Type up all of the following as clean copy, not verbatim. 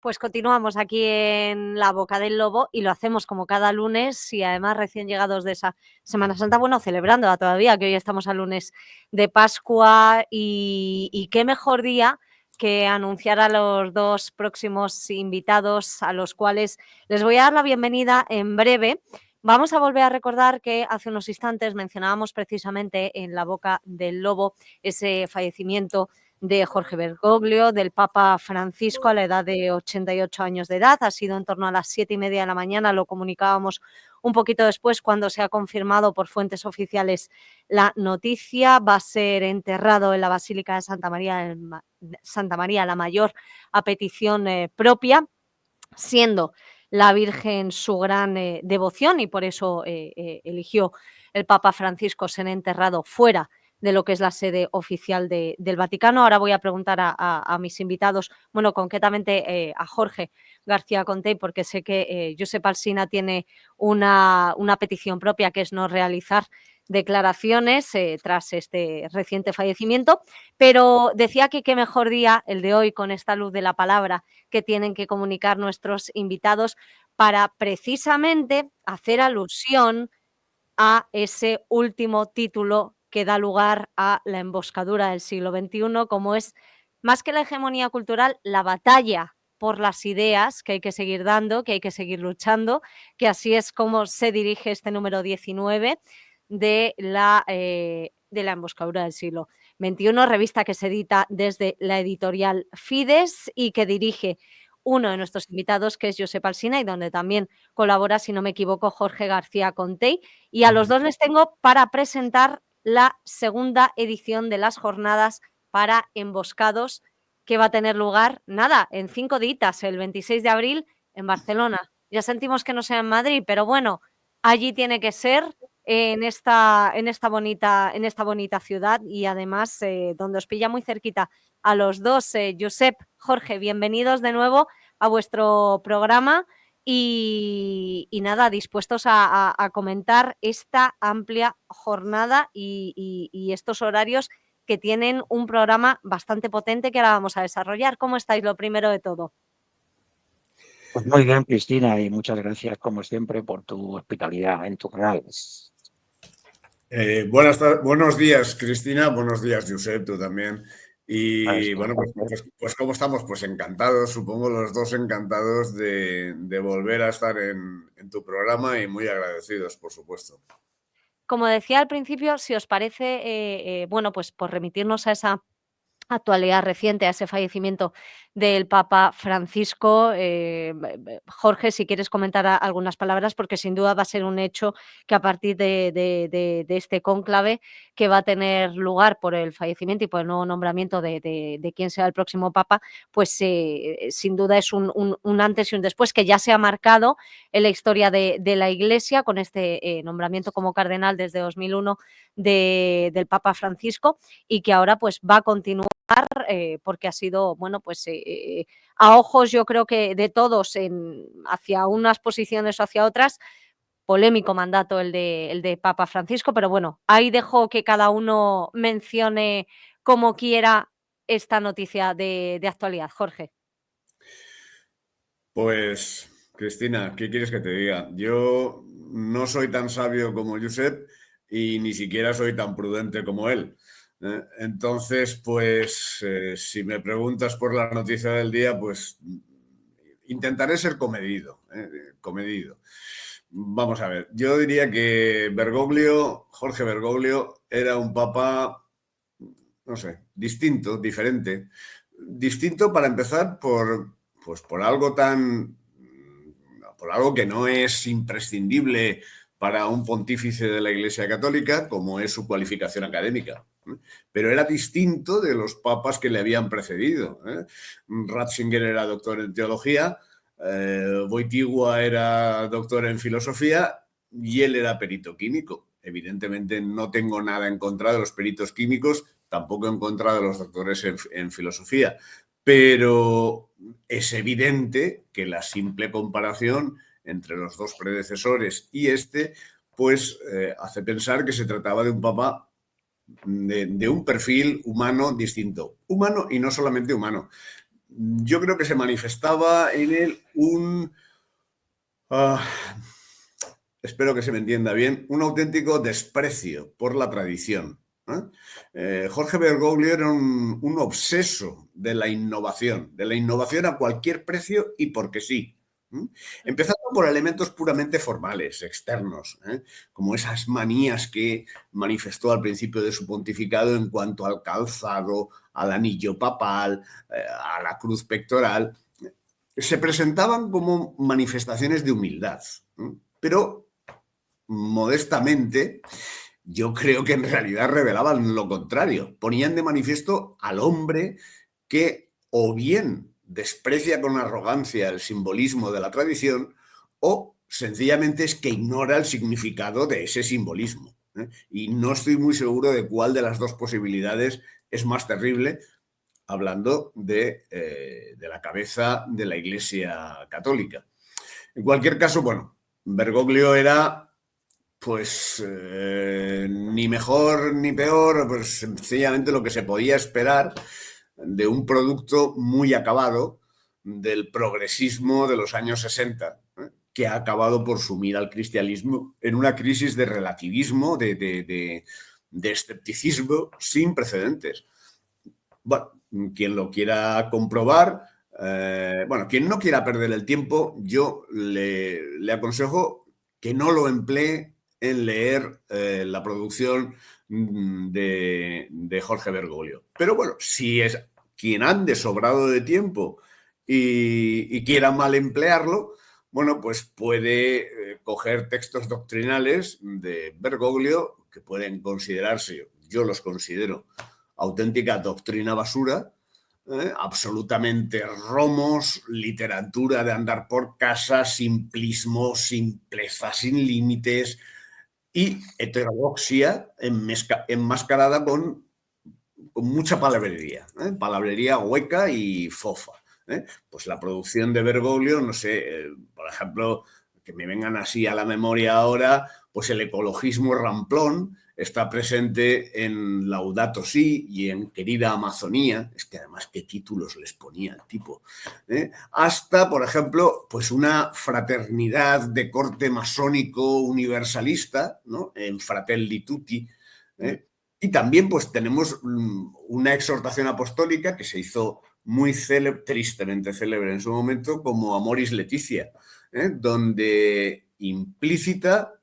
Pues continuamos aquí en La Boca del Lobo y lo hacemos como cada lunes y además recién llegados de esa Semana Santa, bueno, celebrándola todavía, que hoy estamos al lunes de Pascua y qué mejor día que anunciar a los dos próximos invitados a los cuales les voy a dar la bienvenida en breve. Vamos a volver a recordar que hace unos instantes mencionábamos precisamente en La Boca del Lobo ese fallecimiento de Jorge Bergoglio, del Papa Francisco, a la edad de 88 años de edad. Ha sido en torno a las 7:30 de la mañana, lo comunicábamos un poquito después cuando se ha confirmado por fuentes oficiales la noticia. Va a ser enterrado en la Basílica de Santa María la Mayor a petición propia, siendo la Virgen su gran devoción y por eso eligió el Papa Francisco ser enterrado fuera de lo que es la sede oficial del Vaticano. Ahora voy a preguntar a mis invitados, bueno, concretamente a Jorge García Conte, porque sé que Josep Alsina tiene una petición propia, que es no realizar declaraciones tras este reciente fallecimiento, pero decía que qué mejor día el de hoy con esta luz de la palabra que tienen que comunicar nuestros invitados para precisamente hacer alusión a ese último título que da lugar a la emboscadura del siglo XXI, como es, más que la hegemonía cultural, la batalla por las ideas que hay que seguir dando, que hay que seguir luchando, que así es como se dirige este número 19 de la emboscadura del siglo XXI, revista que se edita desde la editorial Fides y que dirige uno de nuestros invitados, que es Josep Alsina, y donde también colabora, si no me equivoco, Jorge García Conte. Y a los dos les tengo para presentar la segunda edición de las jornadas para emboscados, que va a tener lugar, nada, en 5 días, el 26 de abril en Barcelona. Ya sentimos que no sea en Madrid, pero bueno, allí tiene que ser, en esta bonita ciudad y además donde os pilla muy cerquita a los dos. Josep, Jorge, bienvenidos de nuevo a vuestro programa y nada, dispuestos a comentar esta amplia jornada y estos horarios que tienen un programa bastante potente que ahora vamos a desarrollar. ¿Cómo estáis, lo primero de todo? Pues muy bien, Cristina, y muchas gracias, como siempre, por tu hospitalidad en tus canales. Buenos días, Cristina. Buenos días, Josep, tú también. Y bueno, pues ¿cómo estamos? Pues encantados, supongo los dos encantados de volver a estar en tu programa y muy agradecidos, por supuesto. Como decía al principio, si os parece, bueno, pues por remitirnos a esa actualidad reciente, a ese fallecimiento del Papa Francisco. Jorge, si quieres comentar algunas palabras, porque sin duda va a ser un hecho que a partir de este cónclave que va a tener lugar por el fallecimiento y por el nuevo nombramiento de quién sea el próximo Papa, pues sin duda es un antes y un después que ya se ha marcado en la historia de la Iglesia con este nombramiento como cardenal desde 2001 del Papa Francisco y que ahora pues va a continuar porque ha sido, bueno, pues a ojos yo creo que de todos hacia unas posiciones o hacia otras, polémico mandato el de Papa Francisco, pero bueno, ahí dejo que cada uno mencione como quiera esta noticia de actualidad. Jorge. Pues, Cristina, ¿qué quieres que te diga? Yo no soy tan sabio como Josep y ni siquiera soy tan prudente como él. Entonces, pues, si me preguntas por la noticia del día, pues intentaré ser comedido. Comedido. Vamos a ver, yo diría que Jorge Bergoglio, era un papa, no sé, distinto, diferente. Distinto para empezar por algo que no es imprescindible para un pontífice de la Iglesia Católica, como es su cualificación académica. Pero era distinto de los papas que le habían precedido. Ratzinger era doctor en teología, Wojtyła era doctor en filosofía y él era perito químico. Evidentemente no tengo nada en contra de los peritos químicos, tampoco en contra de los doctores en filosofía, pero es evidente que la simple comparación entre los dos predecesores y pues hace pensar que se trataba de un papa de un perfil humano distinto. Humano y no solamente humano. Yo creo que se manifestaba en él espero que se me entienda bien, un auténtico desprecio por la tradición. Jorge Bergoglio era un obseso de la innovación a cualquier precio y porque sí. Empezando por elementos puramente formales, externos, como esas manías que manifestó al principio de su pontificado en cuanto al calzado, al anillo papal, a la cruz pectoral. Se presentaban como manifestaciones de humildad, pero modestamente yo creo que en realidad revelaban lo contrario. Ponían de manifiesto al hombre que o bien desprecia con arrogancia el simbolismo de la tradición o sencillamente es que ignora el significado de ese simbolismo. Y no estoy muy seguro de cuál de las dos posibilidades es más terrible, hablando de la cabeza de la Iglesia Católica. En cualquier caso, bueno, Bergoglio era pues ni mejor ni peor, pues sencillamente lo que se podía esperar de un producto muy acabado del progresismo de los años 60, que ha acabado por sumir al cristianismo en una crisis de relativismo, de escepticismo sin precedentes. Bueno, quien lo quiera comprobar, quien no quiera perder el tiempo, yo le aconsejo que no lo emplee en leer la producción de Jorge Bergoglio. Pero bueno, si es quien ande sobrado de tiempo y quiera mal emplearlo, bueno, pues puede coger textos doctrinales de Bergoglio que pueden considerarse, yo los considero, auténtica doctrina basura, absolutamente romos, literatura de andar por casa, simplismo, simpleza sin límites y heterodoxia enmascarada con mucha palabrería hueca y fofa. Pues la producción de Bergoglio, no sé, por ejemplo, que me vengan así a la memoria ahora, pues el ecologismo ramplón está presente en Laudato Si y en Querida Amazonía, es que además qué títulos les ponía el tipo, hasta, por ejemplo, pues una fraternidad de corte masónico universalista, ¿no? En Fratelli Tutti, y también pues tenemos una exhortación apostólica que se hizo muy célebre, tristemente célebre en su momento, como Amoris Laetitia, donde implícita,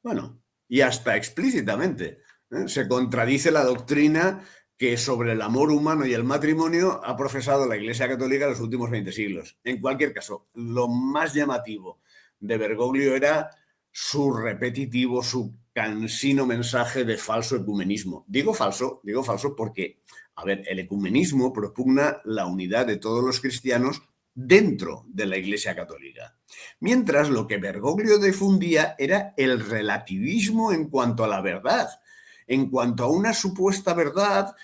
bueno, y hasta explícitamente, se contradice la doctrina que sobre el amor humano y el matrimonio ha profesado la Iglesia Católica en los últimos 20 siglos. En cualquier caso, lo más llamativo de Bergoglio era su repetitivo, su cansino mensaje de falso ecumenismo. Digo falso porque, a ver, el ecumenismo propugna la unidad de todos los cristianos dentro de la Iglesia Católica. Mientras lo que Bergoglio difundía era el relativismo en cuanto a la verdad, en cuanto a una supuesta verdad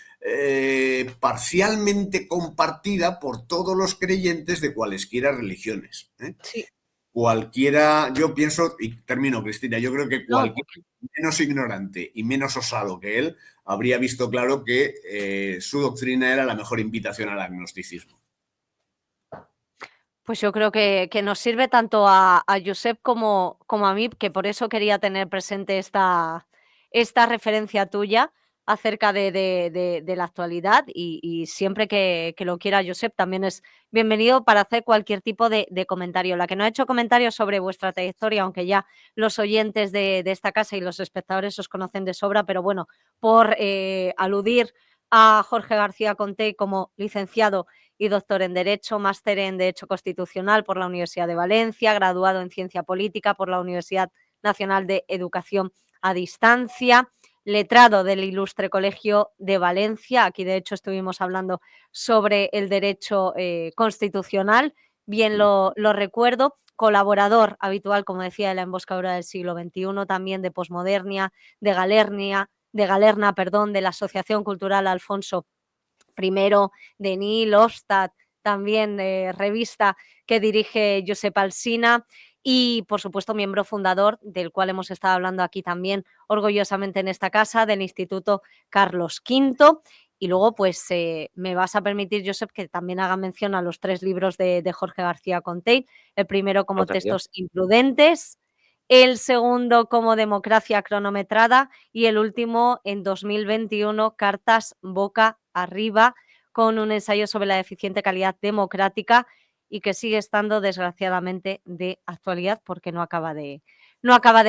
parcialmente compartida por todos los creyentes de cualesquiera religiones. Sí. Cualquiera, yo pienso, y termino, Cristina, yo creo que cualquier menos ignorante y menos osado que él habría visto claro que su doctrina era la mejor invitación al agnosticismo. Pues yo creo que nos sirve tanto a Josep como a mí, que por eso quería tener presente esta referencia tuya acerca de la actualidad y siempre que lo quiera Josep también es bienvenido para hacer cualquier tipo de comentario. La que no ha hecho comentarios sobre vuestra trayectoria, aunque ya los oyentes de esta casa y los espectadores os conocen de sobra, pero bueno, por aludir a Jorge García Conté como licenciado y doctor en Derecho, máster en Derecho Constitucional por la Universidad de Valencia, graduado en Ciencia Política por la Universidad Nacional de Educación a Distancia, letrado del Ilustre Colegio de Valencia. Aquí, de hecho, estuvimos hablando sobre el derecho constitucional, bien lo recuerdo. Colaborador habitual, como decía, de la emboscadura del siglo XXI, también de Posmodernia, de Galerna, de la Asociación Cultural Alfonso I, de Nil Ostad, también revista que dirige Josep Alsina, y, por supuesto, miembro fundador, del cual hemos estado hablando aquí también orgullosamente en esta casa, del Instituto Carlos V. Y luego, pues, me vas a permitir, Josep, que también haga mención a los 3 libros de Jorge García Conte, el primero como Textos imprudentes, el segundo como Democracia cronometrada y el último en 2021, Cartas boca arriba, con un ensayo sobre la deficiente calidad democrática y que sigue estando desgraciadamente de actualidad porque no acaba de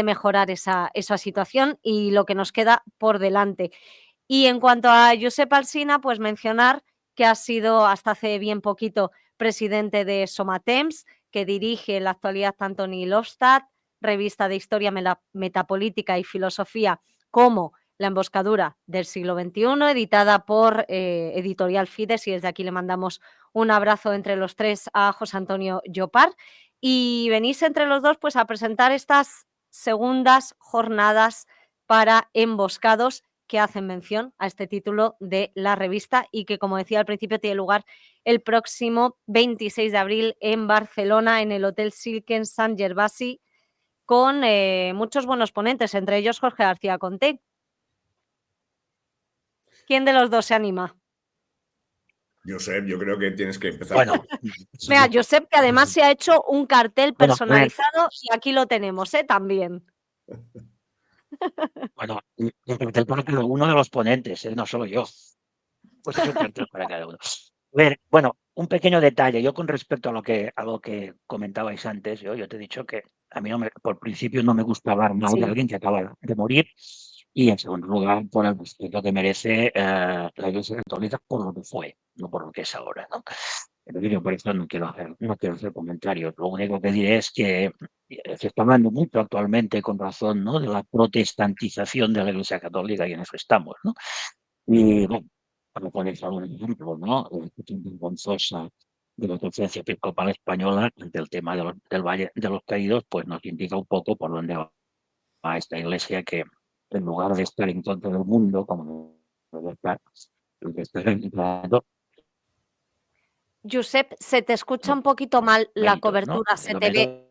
mejorar esa situación y lo que nos queda por delante. Y en cuanto a Josep Alsina, pues mencionar que ha sido hasta hace bien poquito presidente de Somatemps, que dirige en la actualidad tanto Nilostad, revista de historia metapolítica y filosofía, como La emboscadura del siglo XXI, editada por Editorial Fides, y desde aquí le mandamos un abrazo entre los 3 a José Antonio Llopart. Y venís entre los 2 pues a presentar estas segundas jornadas para emboscados que hacen mención a este título de la revista y que, como decía al principio, tiene lugar el próximo 26 de abril en Barcelona, en el Hotel Silken Sant Gervasi, con muchos buenos ponentes, entre ellos Jorge García Conte. ¿Quién de los 2 se anima? Josep, yo creo que tienes que empezar. Bueno, Mira, Josep, que además se ha hecho un cartel personalizado y aquí lo tenemos, también. Bueno, un cartel para cada uno de los ponentes, no solo yo. Pues es un cartel para cada uno. A ver, bueno, un pequeño detalle. Yo con respecto a lo que comentabais antes, yo te he dicho que a mí por principio no me gusta hablar mal de alguien que acaba de morir, y en segundo lugar por el respeto que merece la Iglesia Católica por lo que fue, no por lo que es ahora, ¿no? Entonces yo por eso no quiero hacer comentarios. Lo único que diré es que se está hablando mucho actualmente, con razón, ¿no?, de la protestantización de la Iglesia Católica, y en eso estamos, ¿no? Y bueno, para poner algún ejemplo, ¿no?, la cuestión vergonzosa de la Conferencia Episcopal Española ante el tema del Valle de los Caídos, pues nos indica un poco por dónde va esta Iglesia, que en lugar de estar en contra del mundo, como debe estar, lo que está realizando. Josep, se te escucha un poquito mal la cobertura, se te ve.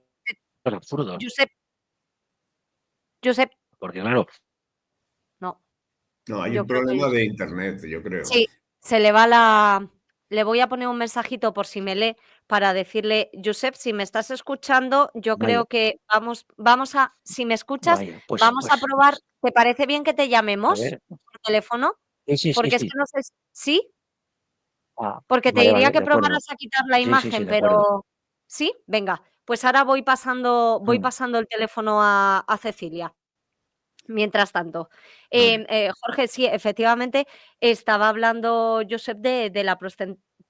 Es absurdo. Josep. Porque claro. No. No, hay un problema de internet, yo creo. Sí, se le va la. Le voy a poner un mensajito por si me lee para decirle, Josep, si me estás escuchando, yo creo que vamos a, si me escuchas, vamos a probar. ¿Te parece bien que te llamemos por teléfono? Sí. Porque es que no sé. ¿Sí? Ah, Porque te diría que probaras a quitar la imagen, pero ¿sí? Venga, pues ahora voy pasando el teléfono a Cecilia. Mientras tanto, Jorge, sí, efectivamente, estaba hablando Josep de la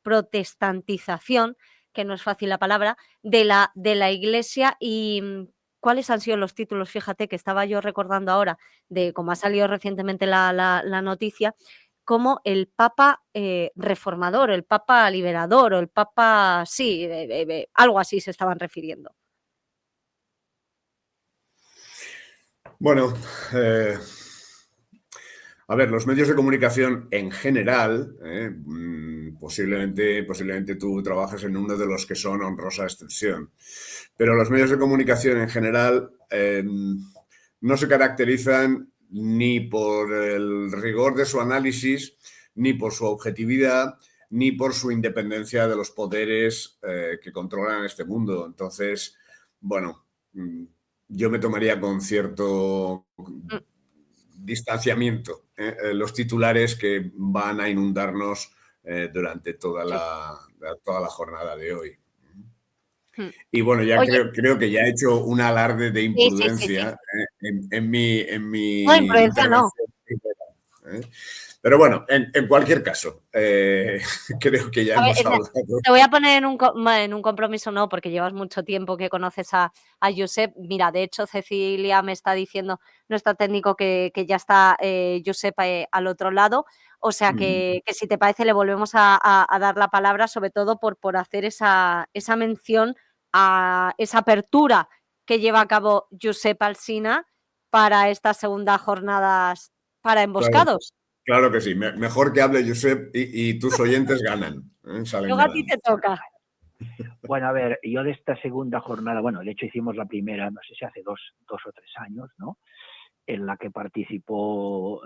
protestantización, que no es fácil la palabra, de la Iglesia. Y ¿cuáles han sido los títulos? Fíjate que estaba yo recordando ahora, de como ha salido recientemente la noticia, como el Papa reformador, el Papa liberador o el Papa, sí, algo así se estaban refiriendo. Bueno, a ver, los medios de comunicación en general, posiblemente tú trabajes en uno de los que son honrosa excepción, pero los medios de comunicación en general no se caracterizan ni por el rigor de su análisis, ni por su objetividad, ni por su independencia de los poderes que controlan este mundo. Entonces, bueno, yo me tomaría con cierto distanciamiento los titulares que van a inundarnos durante toda la jornada de hoy. Y bueno, ya creo que ya he hecho un alarde de imprudencia en mi no, imprudencia no. Pero bueno, en cualquier caso, creo que ya hemos hablado. Te voy a poner en un compromiso, no, porque llevas mucho tiempo que conoces a Josep. Mira, de hecho, Cecilia me está diciendo, nuestro técnico, que ya está Josep al otro lado. O sea que si te parece, le volvemos a dar la palabra, sobre todo por hacer esa mención a esa apertura que lleva a cabo Josep Alsina para estas segundas jornadas para emboscados. Claro que sí. Mejor que hable Josep y tus oyentes ganan. Luego a ti te toca. Bueno, a ver, yo de esta segunda jornada, bueno, de hecho hicimos la primera, no sé si hace dos o 3 años, ¿no? En la que participó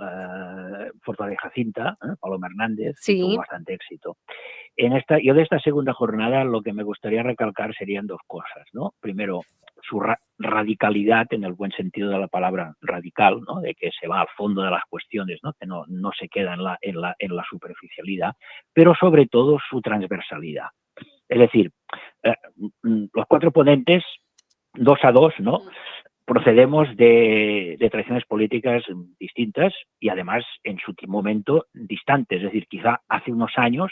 Fortaleza Jacinta, Paloma Hernández, y tuvo Sí, bastante éxito. Yo de esta segunda jornada lo que me gustaría recalcar serían dos cosas, ¿no? Primero, su radicalidad, en el buen sentido de la palabra radical, ¿no? De que se va al fondo de las cuestiones, ¿no? Que no se queda en la superficialidad, pero sobre todo su transversalidad. Es decir, los 4 ponentes, 2 a 2, ¿no? Procedemos de tradiciones políticas distintas y además en su momento distantes. Es decir, quizá hace unos años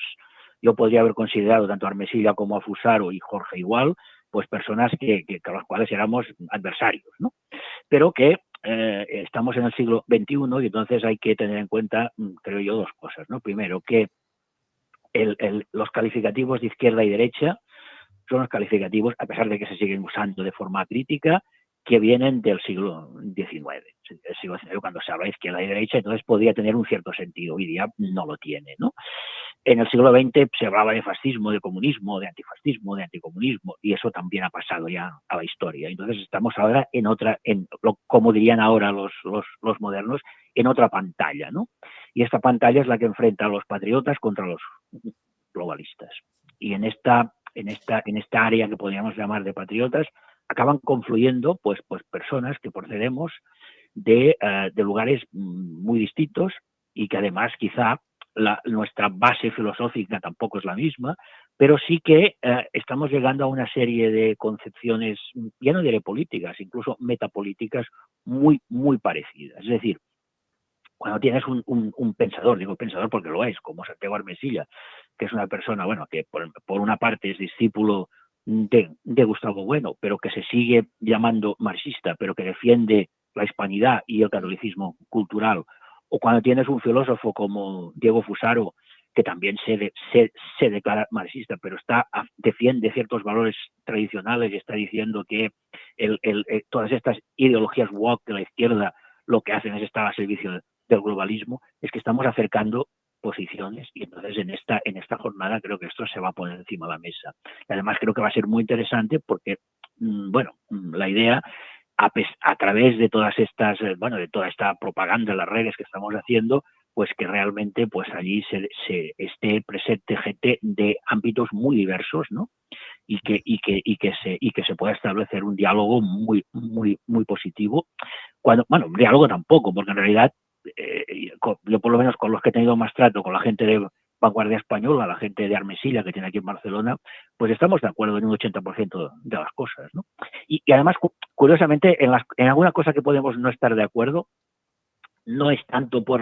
yo podría haber considerado tanto a Armesilla como a Fusaro y Jorge igual, pues personas que a las cuales éramos adversarios, ¿no? Pero que estamos en el siglo XXI y entonces hay que tener en cuenta, creo yo, dos cosas, ¿no? Primero, que los calificativos de izquierda y derecha son los calificativos, a pesar de que se siguen usando de forma crítica, que vienen del siglo XIX. El siglo XIX, cuando se habla de izquierda y derecha, entonces podría tener un cierto sentido. Hoy día no lo tiene, ¿no? En el siglo XX se hablaba de fascismo, de comunismo, de antifascismo, de anticomunismo, y eso también ha pasado ya a la historia. Entonces estamos ahora en otra, como dirían ahora los modernos, en otra pantalla, ¿no? Y esta pantalla es la que enfrenta a los patriotas contra los globalistas. Y en esta área que podríamos llamar de patriotas, acaban confluyendo pues personas que procedemos de lugares muy distintos y que además quizá nuestra base filosófica tampoco es la misma, pero sí que estamos llegando a una serie de concepciones, ya no diré políticas, incluso metapolíticas muy, muy parecidas. Es decir, cuando tienes un pensador, digo pensador porque lo es, como Santiago Armesilla, que es una persona, bueno, que por una parte es discípulo de Gustavo Bueno, pero que se sigue llamando marxista, pero que defiende la hispanidad y el catolicismo cultural, o cuando tienes un filósofo como Diego Fusaro, que también se declara marxista, pero defiende ciertos valores tradicionales y está diciendo que todas estas ideologías woke de la izquierda lo que hacen es estar al servicio del globalismo, es que estamos acercando posiciones y entonces en esta jornada creo que esto se va a poner encima de la mesa. Y además creo que va a ser muy interesante porque, bueno, la idea a través de todas estas, bueno, de toda esta propaganda en las redes que estamos haciendo, pues que realmente pues allí se esté presente gente de ámbitos muy diversos, ¿no? Y que se pueda establecer un diálogo muy, muy, muy positivo. Bueno, un diálogo tampoco, porque en realidad yo por lo menos con los que he tenido más trato, con la gente de Vanguardia Española, la gente de Armesilla que tiene aquí en Barcelona, pues estamos de acuerdo en un 80% de las cosas, ¿no? Y además, curiosamente, en alguna cosa que podemos no estar de acuerdo, no es tanto por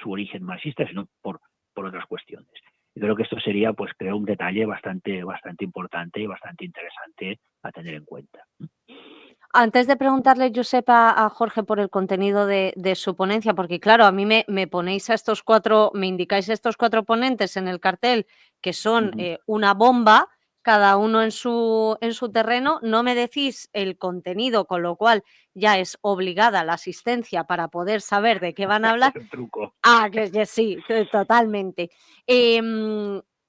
su origen marxista, sino por otras cuestiones. Y creo que esto sería, pues creo, un detalle bastante importante y bastante interesante a tener en cuenta. Antes de preguntarle, Josep, a Jorge por el contenido de su ponencia, porque claro, a mí me ponéis a estos 4, me indicáis estos 4 ponentes en el cartel que son una bomba, cada uno en su terreno, no me decís el contenido, con lo cual ya es obligada la asistencia para poder saber de qué van a hablar. Es un truco. Que sí, totalmente.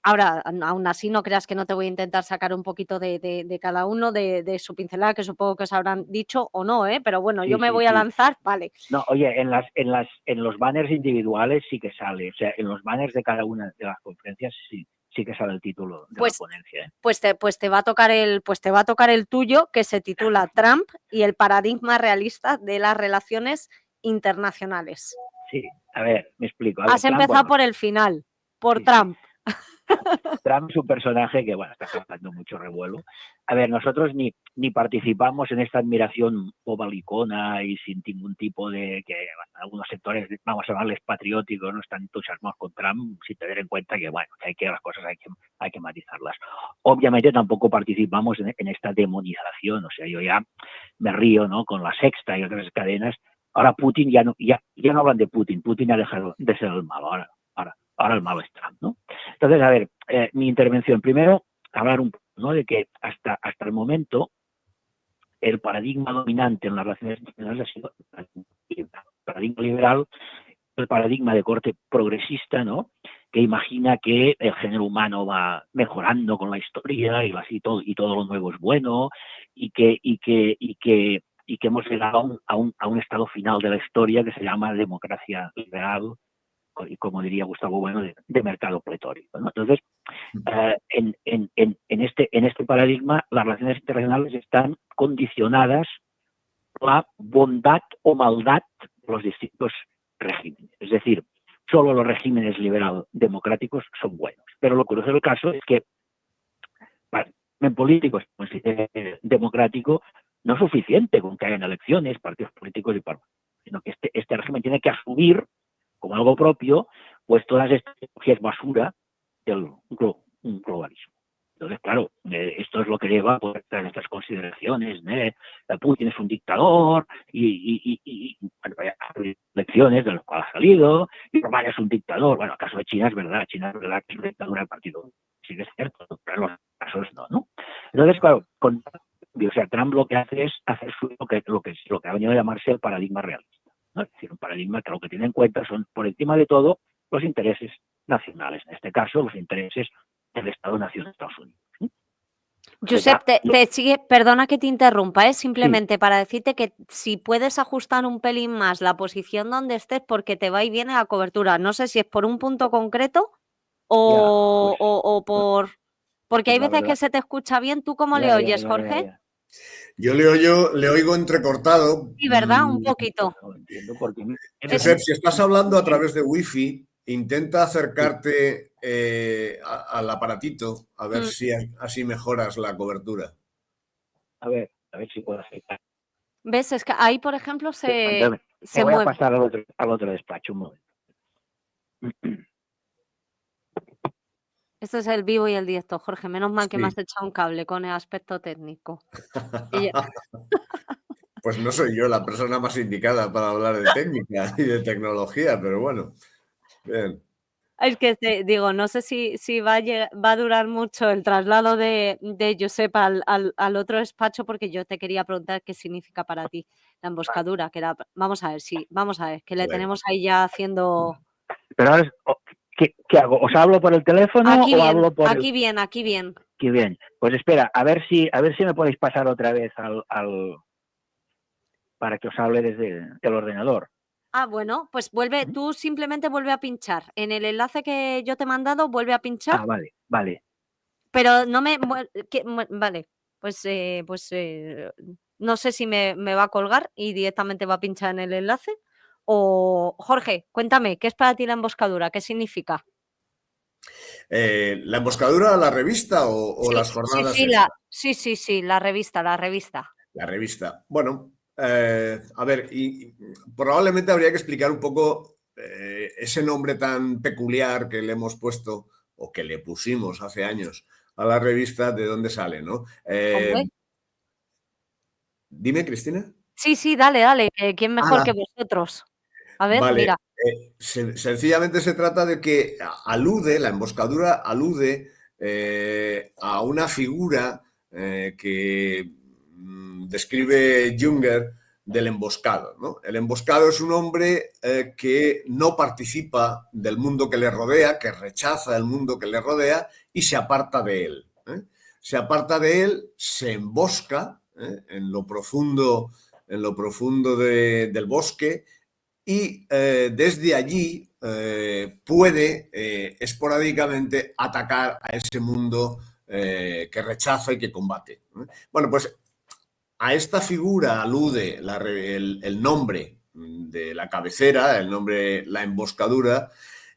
Ahora, aún así, no creas que no te voy a intentar sacar un poquito de cada uno, de su pincelada, que supongo que os habrán dicho o no, pero bueno, Sí, yo me voy a lanzar, vale. No, oye, en los banners individuales sí que sale, o sea, en los banners de cada una de las conferencias sí que sale el título de la ponencia. Pues te va a tocar el tuyo, que se titula Trump y el paradigma realista de las relaciones internacionales. Sí, a ver, me explico. Has empezado por el final, por Trump. Sí. Trump es un personaje que, bueno, está causando mucho revuelo. A ver, nosotros ni participamos en esta admiración bobalicona y sin ningún tipo de que bueno, algunos sectores, vamos a llamarles patrióticos, no están entusiasmados con Trump, sin tener en cuenta que, bueno, que las cosas hay que matizarlas. Obviamente tampoco participamos en esta demonización, o sea, yo ya me río, ¿no? Con La Sexta y otras cadenas. Ahora Putin ya no hablan de Putin ha dejado de ser el malo, ahora el malo es Trump, ¿no? Entonces, a ver, mi intervención, primero, hablar un poco, ¿no? De que hasta el momento el paradigma dominante en las relaciones internacionales ha sido el paradigma liberal, el paradigma de corte progresista, ¿no? que imagina que el género humano va mejorando con la historia y así todo, y todo lo nuevo es bueno, y que hemos llegado a un estado final de la historia que se llama democracia liberal, y como diría Gustavo Bueno, de mercado pletórico, ¿no? Entonces, en este paradigma, las relaciones internacionales están condicionadas por la bondad o maldad de los distintos regímenes. Es decir, solo los regímenes liberal democráticos son buenos. Pero lo curioso del caso es que en políticos, pues, democrático, no es suficiente con que hayan elecciones, partidos políticos y partidos, sino que este régimen tiene que asumir como algo propio, pues todas estas ideologías basura del globalismo. Entonces, claro, esto es lo que lleva a todas estas consideraciones. Putin es un dictador y bueno, hay elecciones de las cuales ha salido, y Orbán es un dictador. Bueno, el caso de China es verdad que es una dictadura del partido. Sí que es cierto, pero en los casos no. Entonces, claro, Trump lo que hace es hacer lo que ha venido a llamarse el paradigma realista, ¿no? Es decir, un paradigma que lo que tiene en cuenta son, por encima de todo, los intereses nacionales. En este caso, los intereses del Estado-Nación de Estados Unidos. Josep, perdona que te interrumpa, simplemente para decirte que si puedes ajustar un pelín más la posición donde estés porque te va y viene la cobertura. No sé si es por un punto concreto o por... Porque hay veces que se te escucha bien. ¿Tú cómo le oyes, Jorge? Yo le oigo entrecortado. Sí, ¿verdad? Un poquito. No entiendo por qué. Josep, si estás hablando a través de Wi-Fi, intenta acercarte al aparatito, a ver si así mejoras la cobertura. A ver si puedo acercar. ¿Ves? Es que ahí, por ejemplo, se voy mueve. a pasar al otro despacho, un momento. Esto es el vivo y el directo, Jorge. Menos mal que me has echado un cable con el aspecto técnico. Pues no soy yo la persona más indicada para hablar de técnica y de tecnología, pero bueno. Bien. Es que digo, no sé si va a durar mucho el traslado de Josep al otro despacho, porque yo te quería preguntar qué significa para ti la emboscadura, que era, vamos a ver, que le tenemos ahí ya haciendo... Pero ahora, ¿qué hago? ¿Os hablo por el teléfono aquí o bien, hablo por aquí bien. Aquí bien. Pues espera, a ver si me podéis pasar otra vez para que os hable desde el ordenador. Ah, bueno, pues tú simplemente vuelve a pinchar. En el enlace que yo te he mandado, vuelve a pinchar. Ah, vale. Pero no me... Vale, pues no sé si me va a colgar y directamente va a pinchar en el enlace. O, Jorge, cuéntame, ¿qué es para ti la emboscadura? ¿Qué significa? ¿La emboscadura, la revista o las jornadas? Sí, la revista. La revista. Bueno, a ver, y probablemente habría que explicar un poco ese nombre tan peculiar que le hemos puesto o que le pusimos hace años a la revista, de dónde sale, ¿no? Dime, Cristina. Sí, dale. ¿Quién mejor que vosotros? A ver, Vale. mira. Sencillamente se trata de que la emboscadura alude a una figura que describe Junger del emboscado, ¿no? El emboscado es un hombre que no participa del mundo que le rodea, que rechaza el mundo que le rodea y se aparta de él. Se aparta de él, se embosca en lo profundo del bosque y desde allí puede esporádicamente atacar a ese mundo que rechaza y que combate. Bueno, pues a esta figura alude el nombre de la cabecera, el nombre, la emboscadura,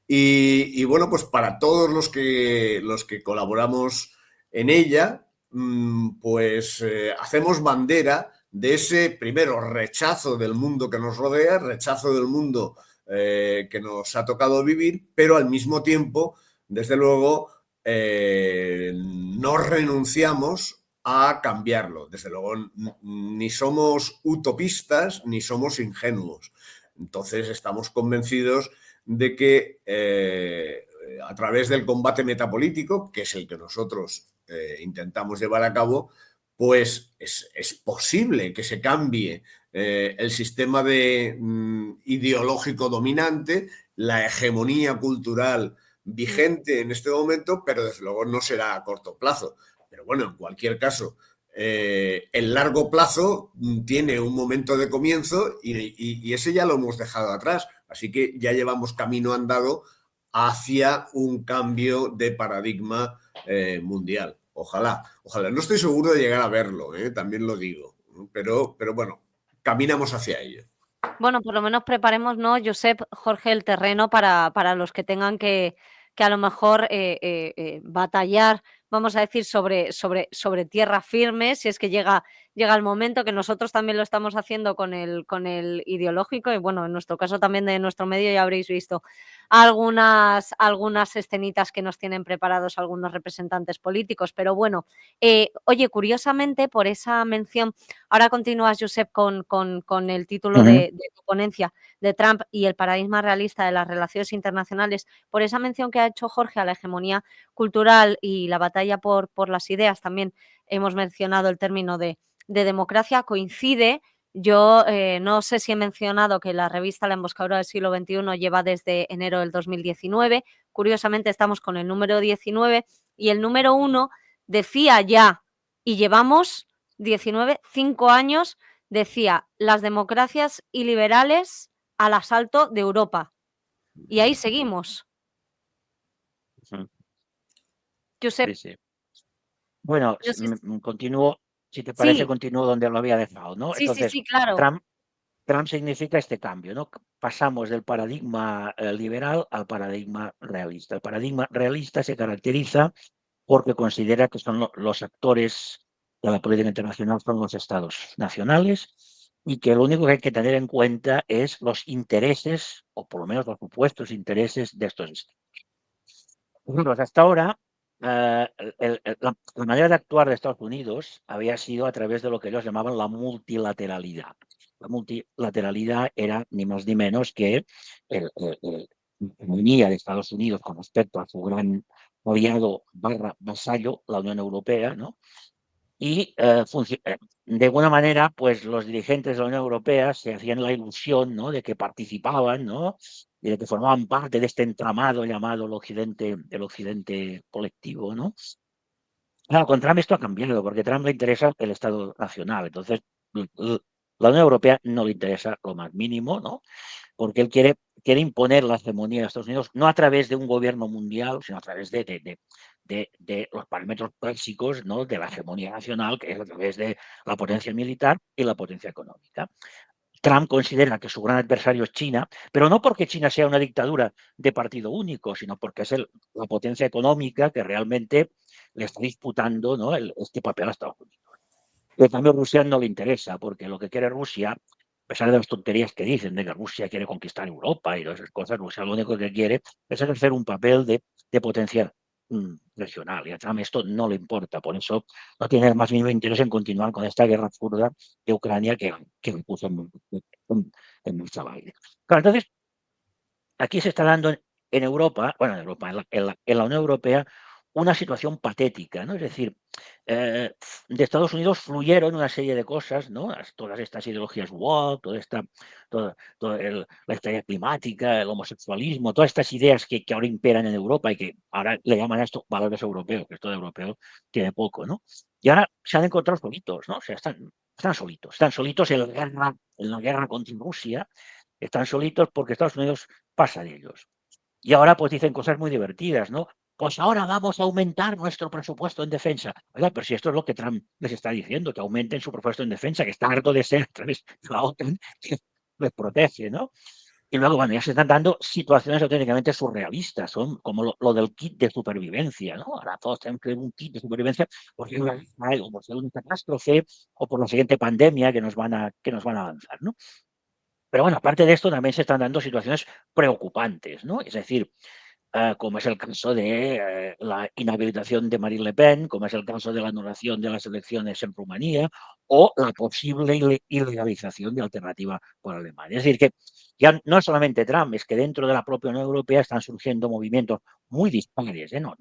y bueno, pues para todos los que colaboramos en ella, pues hacemos bandera de ese primero rechazo del mundo que nos rodea, rechazo del mundo que nos ha tocado vivir, pero al mismo tiempo, desde luego, no renunciamos a cambiarlo. Desde luego, ni somos utopistas ni somos ingenuos. Entonces, estamos convencidos de que a través del combate metapolítico, que es el que nosotros intentamos llevar a cabo, pues es posible que se cambie el sistema ideológico dominante, la hegemonía cultural vigente en este momento, pero desde luego no será a corto plazo. Pero bueno, en cualquier caso, el largo plazo tiene un momento de comienzo y ese ya lo hemos dejado atrás. Así que ya llevamos camino andado hacia un cambio de paradigma mundial. Ojalá, ojalá. No estoy seguro de llegar a verlo, también lo digo, pero bueno, caminamos hacia ello. Bueno, por lo menos preparemos, ¿no, Josep, Jorge, el terreno para los que tengan que a lo mejor batallar, vamos a decir, sobre tierra firme, si es que llega el momento, que nosotros también lo estamos haciendo con el ideológico y, bueno, en nuestro caso también de nuestro medio ya habréis visto algunas escenitas que nos tienen preparados algunos representantes políticos. Pero bueno, oye, curiosamente, por esa mención, ahora continúas, Josep, con el título de tu ponencia de Trump y el paradigma realista de las relaciones internacionales. Por esa mención que ha hecho Jorge a la hegemonía cultural y la batalla por las ideas, también hemos mencionado el término de democracia, coincide. Yo no sé si he mencionado que la revista La Emboscadura del siglo XXI lleva desde enero del 2019. Curiosamente estamos con el número 19 y el número 1 decía ya, y llevamos 5 años, decía, las democracias iliberales al asalto de Europa. Y ahí seguimos. Josep. Sí, sí. Bueno, No sé continúo, si te parece, Sí, continúo donde lo había dejado, ¿no? sí, Entonces, sí, claro. Trump significa este cambio, ¿no? Pasamos del paradigma liberal al paradigma realista. El paradigma realista se caracteriza porque considera que son los actores de la política internacional son los estados nacionales y que lo único que hay que tener en cuenta es los intereses, o por lo menos los supuestos intereses de estos estados. Por ejemplo, hasta ahora, la manera de actuar de Estados Unidos había sido a través de lo que ellos llamaban la multilateralidad. La multilateralidad era ni más ni menos que la hegemonía de Estados Unidos con respecto a su gran aliado barra vasallo, la Unión Europea, ¿no? Y de alguna manera, pues los dirigentes de la Unión Europea se hacían la ilusión, ¿no?, de que participaban, ¿no?, y de que formaban parte de este entramado llamado el occidente colectivo, ¿no? Claro, con Trump esto ha cambiado, porque a Trump le interesa el Estado nacional. Entonces, la Unión Europea no le interesa lo más mínimo, ¿no? Porque él quiere imponer la hegemonía de Estados Unidos no a través de un gobierno mundial, sino a través de los parámetros básicos, ¿no?, de la hegemonía nacional, que es a través de la potencia militar y la potencia económica. Trump considera que su gran adversario es China, pero no porque China sea una dictadura de partido único, sino porque es la potencia económica que realmente le está disputando, ¿no?, este papel a Estados Unidos. En cambio, Rusia no le interesa, porque lo que quiere Rusia, a pesar de las tonterías que dicen de que Rusia quiere conquistar Europa y todas esas cosas, Rusia lo único que quiere es ejercer un papel de potencia regional. Y a Trump esto no le importa. Por eso no tiene el más mínimo interés en continuar con esta guerra absurda de Ucrania que puso en marcha Biden. Claro, entonces, aquí se está dando en Europa, bueno, en la Unión Europea, una situación patética, ¿no? Es decir, de Estados Unidos fluyeron una serie de cosas, ¿no? Todas estas ideologías woke, la historia climática, el homosexualismo, todas estas ideas que ahora imperan en Europa y que ahora le llaman a esto valores europeos, que esto de europeo tiene poco, ¿no? Y ahora se han encontrado solitos, ¿no? O sea, están solitos en la guerra contra Rusia, están solitos porque Estados Unidos pasa de ellos. Y ahora pues dicen cosas muy divertidas, ¿no? Pues ahora vamos a aumentar nuestro presupuesto en defensa. Oiga, pero si esto es lo que Trump les está diciendo, que aumenten su presupuesto en defensa, que está harto de ser a través de la OTAN que les protege, ¿no? Y luego, bueno, ya se están dando situaciones auténticamente surrealistas, son como lo del kit de supervivencia, ¿no? Ahora todos tenemos que tener un kit de supervivencia porque hay o por ser una catástrofe o por la siguiente pandemia que nos van a avanzar, ¿no? Pero bueno, aparte de esto, también se están dando situaciones preocupantes, ¿no? Es decir, como es el caso de la inhabilitación de Marine Le Pen, como es el caso de la anulación de las elecciones en Rumanía o la posible ilegalización de Alternativa por Alemania. Es decir, que ya no es solamente Trump, es que dentro de la propia Unión Europea están surgiendo movimientos muy dispares, ¿eh? No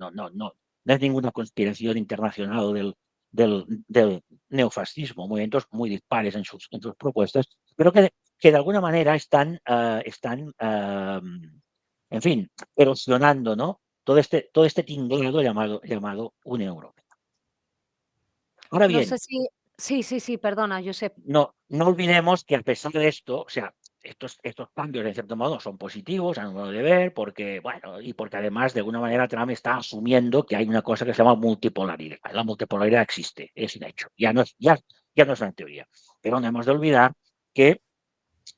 es ninguna conspiración internacional del neofascismo, movimientos muy dispares en sus propuestas, pero que de alguna manera están en fin, erosionando, ¿no?, todo este tinglado llamado Unión Europea. Ahora No bien, sé si sí, perdona, Josep. no olvidemos que a pesar de esto, o sea, estos cambios, en cierto modo, son positivos, a mi modo de ver, porque, bueno, y porque además, de alguna manera, Trump está asumiendo que hay una cosa que se llama multipolaridad. La multipolaridad existe, es un hecho, ya no es una teoría. Pero no hemos de olvidar que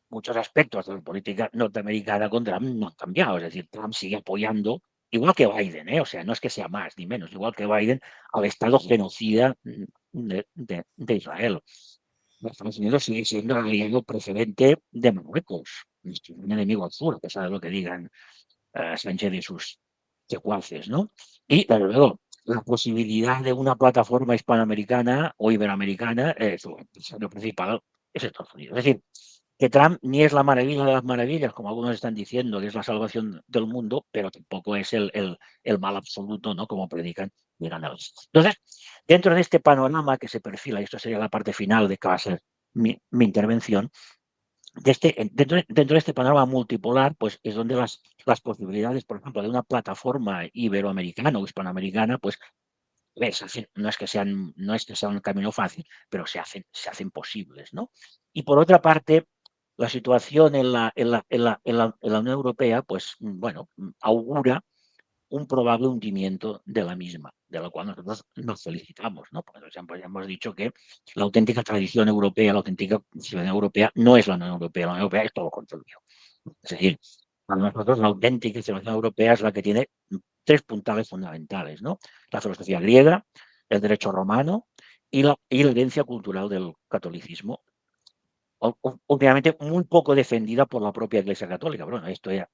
muchos aspectos de la política norteamericana con Trump no han cambiado. Es decir, Trump sigue apoyando, igual que Biden, o sea, no es que sea más ni menos, igual que Biden, al Estado genocida de Israel. Estados Unidos sigue siendo el aliado preferente de Marruecos, un enemigo al sur, a pesar de lo que digan Sánchez y sus secuaces, ¿no? Y, desde luego, la posibilidad de una plataforma hispanoamericana o iberoamericana, su adversario principal es Estados Unidos. Es decir, que Trump ni es la maravilla de las maravillas, como algunos están diciendo, que es la salvación del mundo, pero tampoco es el mal absoluto, ¿no? Como predican bien analistas. Entonces, dentro de este panorama que se perfila, y esto sería la parte final de que va a ser mi intervención, dentro de este panorama multipolar, pues es donde las posibilidades, por ejemplo, de una plataforma iberoamericana o hispanoamericana, pues no es que sea un camino fácil, pero se hacen posibles, ¿no? Y por otra parte, la situación en la Unión Europea, pues bueno, augura un probable hundimiento de la misma, de lo cual nosotros nos felicitamos, ¿no? Porque siempre hemos dicho que la auténtica tradición europea, la auténtica ciudadanía europea no es la Unión Europea es todo lo contrario. Es decir, para nosotros la auténtica ciudadanía europea es la que tiene tres puntales fundamentales, ¿no? La filosofía griega, el derecho romano y la herencia cultural del catolicismo, obviamente muy poco defendida por la propia Iglesia Católica. Bueno, esto ya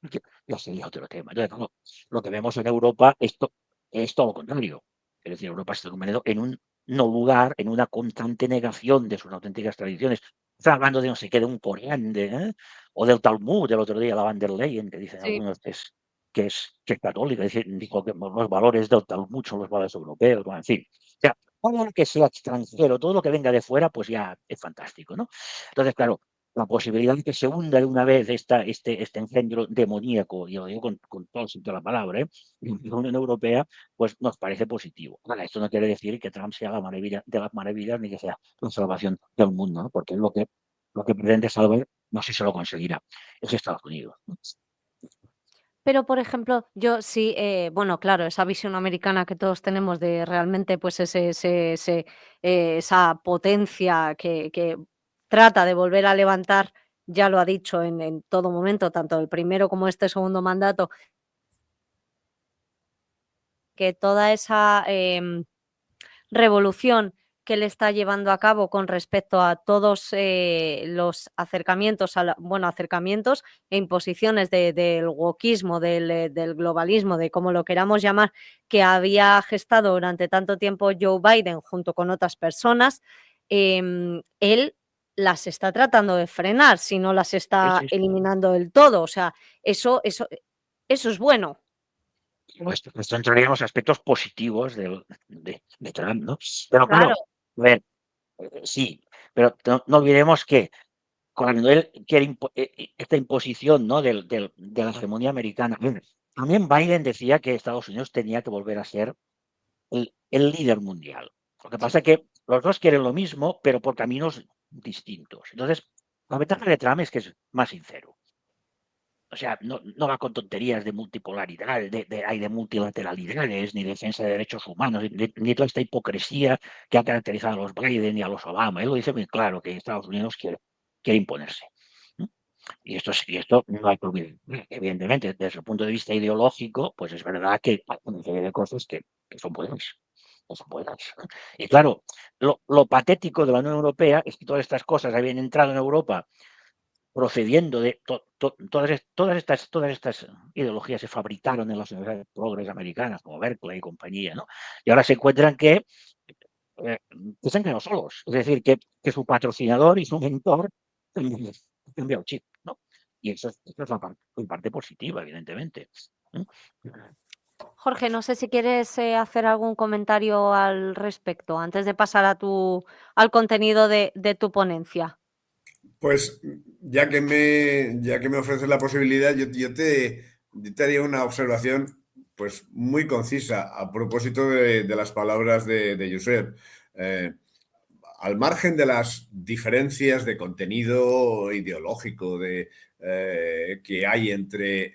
sería otro tema. Entonces, claro, lo que vemos en Europa es todo lo contrario. Es decir, Europa está convertido en un no lugar, en una constante negación de sus auténticas tradiciones. Está hablando de no sé qué, de un Corán, o del Talmud, del otro día, la Van der Leyen, que dicen Sí. algunos que es católica, es decir, dijo que los valores del Talmud son los valores europeos, bueno, en fin. O sea, todo lo que sea extranjero, todo lo que venga de fuera, pues ya es fantástico, ¿no? Entonces, claro, la posibilidad de que se hunda de una vez este engendro demoníaco, y lo digo con todo el sentido de la palabra, en la Unión Europea, pues nos parece positivo. Ahora, esto no quiere decir que Trump sea la maravilla de las maravillas ni que sea la salvación del mundo, ¿no? Porque lo que pretende salvar, no sé si se lo conseguirá, es Estados Unidos, ¿no? Pero, por ejemplo, yo sí, bueno, claro, esa visión americana que todos tenemos de realmente, pues, esa potencia que trata de volver a levantar, ya lo ha dicho en todo momento, tanto el primero como este segundo mandato, que toda esa, revolución que él está llevando a cabo con respecto a todos, los acercamientos acercamientos e imposiciones del wokismo, del globalismo, de como lo queramos llamar, que había gestado durante tanto tiempo Joe Biden junto con otras personas, él las está tratando de frenar, si no las Sí, está sí, sí. eliminando del todo. O sea, eso es bueno. Esto entraría en los aspectos positivos de Trump, ¿no? Pero Claro, claro, a ver, sí, pero no olvidemos que cuando él quiere esta imposición, ¿no? De la hegemonía americana. También Biden decía que Estados Unidos tenía que volver a ser el líder mundial. Lo que sí. pasa es que los dos quieren lo mismo, pero por caminos distintos. Entonces, la ventaja de Trump es que es más sincero. O sea, no va con tonterías de multipolaridad, de multilateralidades, ni defensa de derechos humanos, ni toda esta hipocresía que ha caracterizado a los Biden y a los Obama. Él lo dice muy claro, que Estados Unidos quiere imponerse. ¿No? Y esto no hay que olvidar. Evidentemente, desde el punto de vista ideológico, pues es verdad que hay una serie de cosas que son buenas. Que son buenas, ¿no? Y claro, lo patético de la Unión Europea es que todas estas cosas habían entrado en Europa procediendo de todas estas ideologías se fabricaron en las universidades progres americanas, como Berkeley y compañía, ¿no? Y ahora se encuentran eh, que se han quedado solos. Es decir, que su patrocinador y su mentor han cambiado el chip, ¿no? Y eso es la parte positiva, evidentemente. ¿No? Jorge, no sé si quieres, hacer algún comentario al respecto, antes de pasar al contenido de tu ponencia. Pues ya que me ofreces la posibilidad, yo te haría una observación pues muy concisa a propósito de las palabras de Josep. Al margen de las diferencias de contenido ideológico que hay entre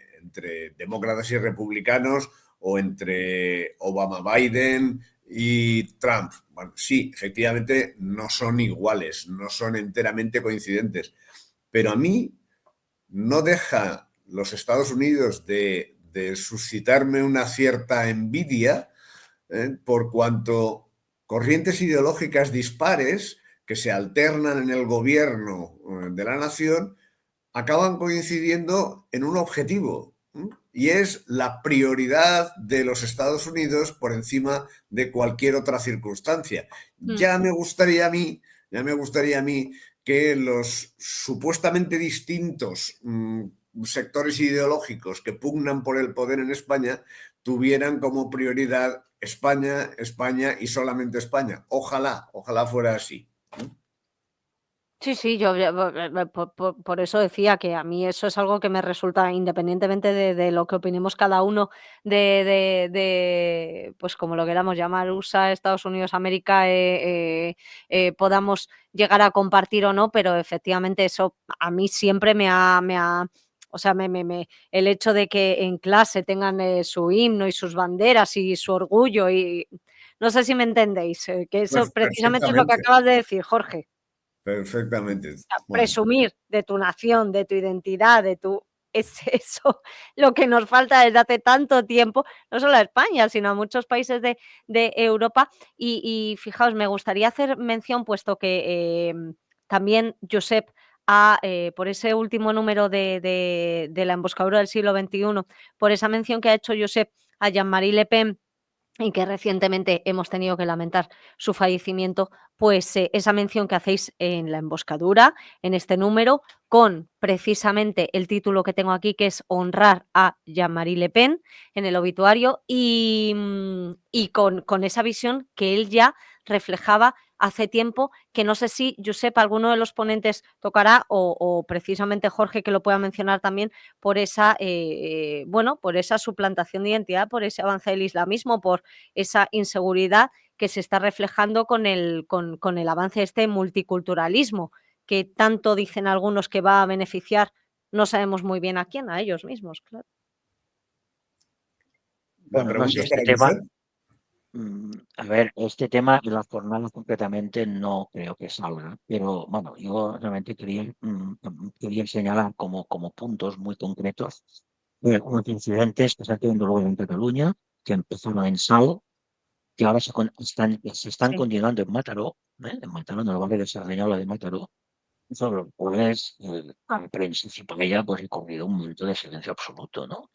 demócratas y republicanos o entre Obama-Biden y Trump. Bueno, sí, efectivamente no son iguales, no son enteramente coincidentes, pero a mí no deja los Estados Unidos de suscitarme una cierta envidia, por cuanto corrientes ideológicas dispares que se alternan en el gobierno de la nación acaban coincidiendo en un objetivo, y es la prioridad de los Estados Unidos por encima de cualquier otra circunstancia. Ya me gustaría a mí que los supuestamente distintos sectores ideológicos que pugnan por el poder en España tuvieran como prioridad España, España y solamente España. Ojalá fuera así. Sí, yo por eso decía que a mí eso es algo que me resulta, independientemente de lo que opinemos cada uno pues, como lo queramos llamar, USA, Estados Unidos, América, podamos llegar a compartir o no, pero efectivamente eso a mí siempre o sea, el hecho de que en clase tengan, su himno y sus banderas y su orgullo y no sé si me entendéis, que eso Pues precisamente es lo que perfectamente, acabas de decir, Jorge. perfectamente. Bueno, Presumir de tu nación, de tu identidad, es eso lo que nos falta desde hace tanto tiempo, no solo a España, sino a muchos países de Europa. Y fijaos, me gustaría hacer mención, puesto que, también Josep por ese último número de La emboscadura del siglo XXI, por esa mención que ha hecho Josep a Jean-Marie Le Pen, y que recientemente hemos tenido que lamentar su fallecimiento, pues, esa mención que hacéis en La emboscadura, en este número, con precisamente el título que tengo aquí, que es Honrar a Jean-Marie Le Pen, en el obituario, y con esa visión que él ya reflejaba hace tiempo, que no sé si, Josep, alguno de los ponentes tocará, o precisamente Jorge, que lo pueda mencionar también, por esa, bueno, por esa suplantación de identidad, por ese avance del islamismo, por esa inseguridad que se está reflejando con el avance de este multiculturalismo, que tanto dicen algunos que va a beneficiar, no sabemos muy bien a quién, a ellos mismos, claro. la Bueno, no pregunta sé, es este para tema, Josep. a ver, este tema de las jornadas concretamente no creo que salga, pero bueno, yo realmente quería señalar como puntos muy concretos unos incidentes que están teniendo lugar en Cataluña, que empezaron en Sal, que ahora se están Sí. continuando en Mataró, en Mataró, en el barrio de Cerdanyola de Mataró. Sobre lo cual la prensa cipaella pues he corrido un momento de silencio absoluto, ¿no?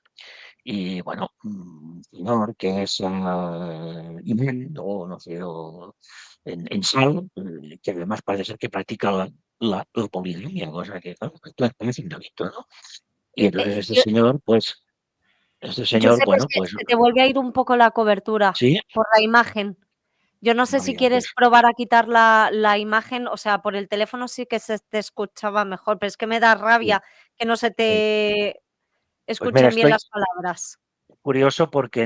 Y bueno, un señor que es Imán, o no sé, en Sal, que además parece ser que practica la poligamia, cosa que claro, esto es un delito, ¿no? Y entonces Yo este señor, Josep, es bueno, que pues se te vuelve a ir un poco la cobertura sí, por la imagen. Yo no sé si vaya, quieres pues, probar a quitar la imagen, o sea, por el teléfono sí que se te escuchaba mejor, pero es que me da sí, rabia que no se pues, te pues mira, escuchen bien estoy las palabras. curioso porque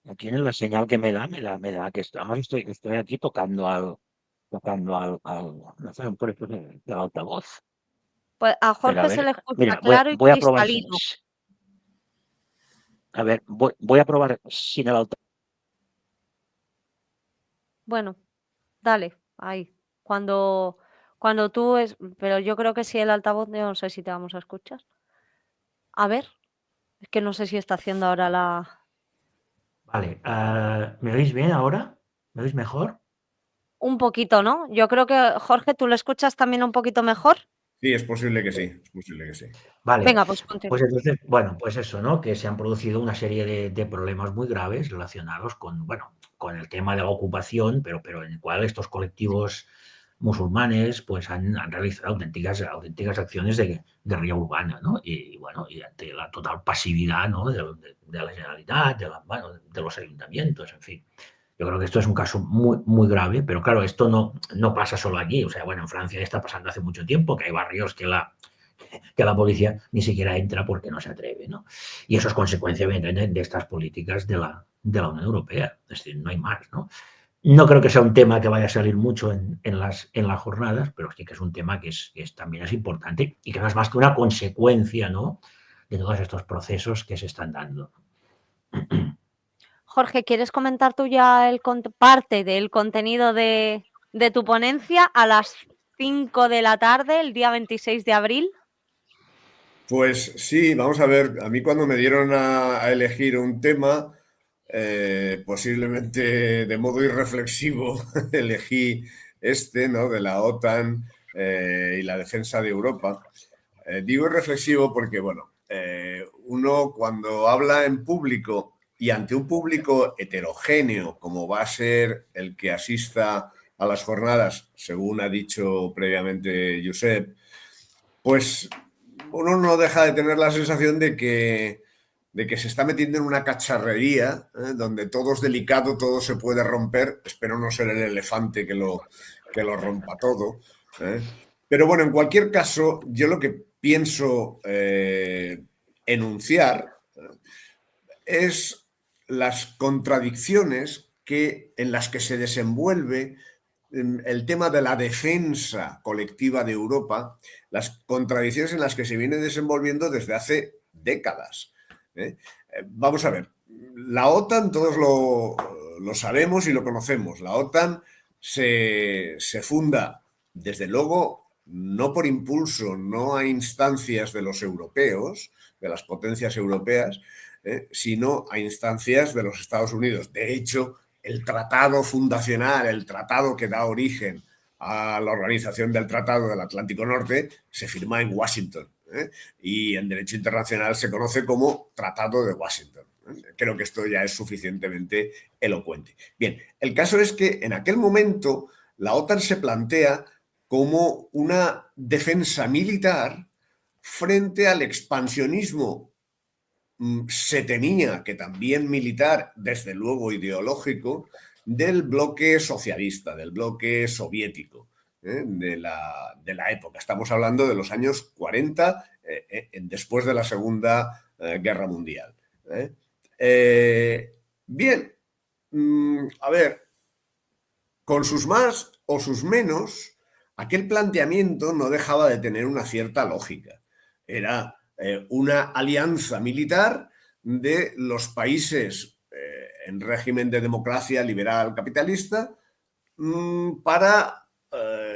aquí en la señal que me da que además estoy aquí no sé, por eso del altavoz. Pues a Pero a Jorge se ver, le escucha mira, claro y voy a probar cristalino. a ver, voy a probar sin el altavoz. Bueno, dale, ahí. Cuando tú pero yo creo que si el altavoz, yo no sé si te vamos a escuchar. A ver, es que no sé si está haciendo ahora Vale, ¿me oís bien ahora? ¿Me oís mejor? un poquito, ¿no? Yo creo que, Jorge, ¿tú lo escuchas también un poquito mejor? Sí, es posible que sí, es posible que sí. Vale, Venga, pues pues continúa. entonces, bueno, pues eso, ¿no? Que se han producido una serie de problemas muy graves relacionados con, bueno, con el tema de la ocupación, pero en el cual estos colectivos musulmanes pues han realizado auténticas acciones de guerrilla urbana, ¿no? Y bueno, y ante la total pasividad, ¿no? De la Generalitat, bueno, de los ayuntamientos, en fin. Yo creo que esto es un caso muy grave, pero claro, esto no pasa solo aquí. O sea, bueno, en Francia está pasando hace mucho tiempo, que hay barrios que que la policía ni siquiera entra porque no se atreve, ¿no? Y eso es consecuencia, evidentemente, de estas políticas de la Unión Europea. Es decir, no hay más, ¿no? No creo que sea un tema que vaya a salir mucho en las jornadas, pero sí que es un tema que también es importante y que no es más que una consecuencia, ¿no?, de todos estos procesos que se están dando. Jorge, ¿quieres comentar tú ya parte del contenido de tu ponencia a las 5 de la tarde, el día 26 de abril? Pues sí, vamos a ver, a mí cuando me dieron a elegir un tema, posiblemente de modo irreflexivo, elegí ¿no?, de la OTAN y la defensa de Europa. Digo irreflexivo porque, bueno, uno cuando habla en público y ante un público heterogéneo, como va a ser el que asista a las jornadas, según ha dicho previamente Josep, pues uno no deja de tener la sensación de que se está metiendo en una cacharrería, donde todo es delicado, todo se puede romper. Espero no ser el elefante que lo rompa todo. Pero bueno, en cualquier caso, yo lo que pienso enunciar es las contradicciones en las que se desenvuelve el tema de la defensa colectiva de Europa, las contradicciones en las que se viene desenvolviendo desde hace décadas. Vamos a ver, la OTAN todos lo sabemos y lo conocemos. La OTAN se funda, desde luego, no por impulso, no a instancias de los europeos, de las potencias europeas, sino a instancias de los Estados Unidos. De hecho, el tratado fundacional, el tratado que da origen a la Organización del Tratado del Atlántico Norte, se firma en Washington, y en derecho internacional se conoce como Tratado de Washington. Creo que esto ya es suficientemente elocuente. Bien, el caso es que en aquel momento la OTAN se plantea como una defensa militar frente al expansionismo, se temía que también militar, desde luego ideológico, del bloque socialista, del bloque soviético, de la época. Estamos hablando de los años 40, después de la Segunda Guerra Mundial. Bien, a ver, con sus más o sus menos, aquel planteamiento no dejaba de tener una cierta lógica. Era una alianza militar de los países en régimen de democracia liberal capitalista para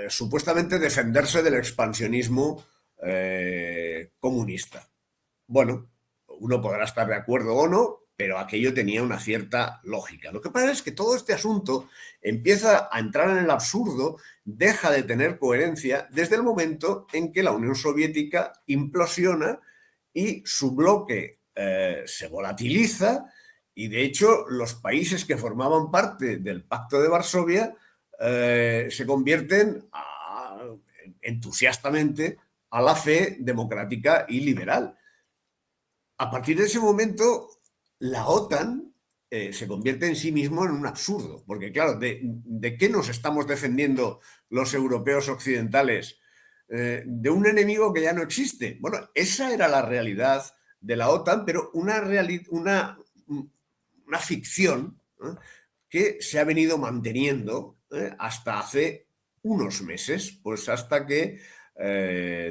supuestamente defenderse del expansionismo comunista. Bueno, uno podrá estar de acuerdo o no, pero aquello tenía una cierta lógica. Lo que pasa es que todo este asunto empieza a entrar en el absurdo, deja de tener coherencia desde el momento en que la Unión Soviética implosiona y su bloque se volatiliza, y de hecho los países que formaban parte del Pacto de Varsovia se convierten entusiastamente a la fe democrática y liberal. A partir de ese momento, la OTAN se convierte en sí mismo en un absurdo, porque claro, ¿de qué nos estamos defendiendo los europeos occidentales? De un enemigo que ya no existe. Bueno, esa era la realidad de la OTAN, pero una ficción que se ha venido manteniendo hasta hace unos meses, pues hasta que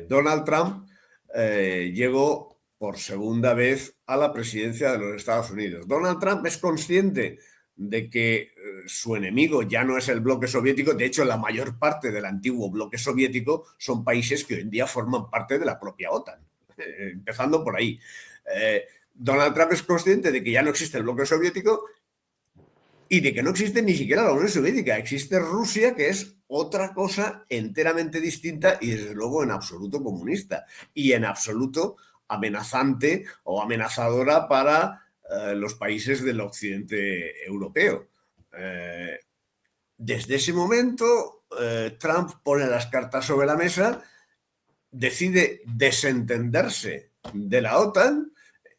Donald Trump llegó por segunda vez a la presidencia de los Estados Unidos. Donald Trump es consciente de que su enemigo ya no es el bloque soviético. De hecho, la mayor parte del antiguo bloque soviético son países que hoy en día forman parte de la propia OTAN, empezando por ahí. Donald Trump es consciente de que ya no existe el bloque soviético y de que no existe ni siquiera la Unión Soviética. Existe Rusia, que es otra cosa enteramente distinta y desde luego en absoluto comunista y en absoluto amenazante o amenazadora para los países del occidente europeo. Desde ese momento, Trump pone las cartas sobre la mesa, decide desentenderse de la OTAN.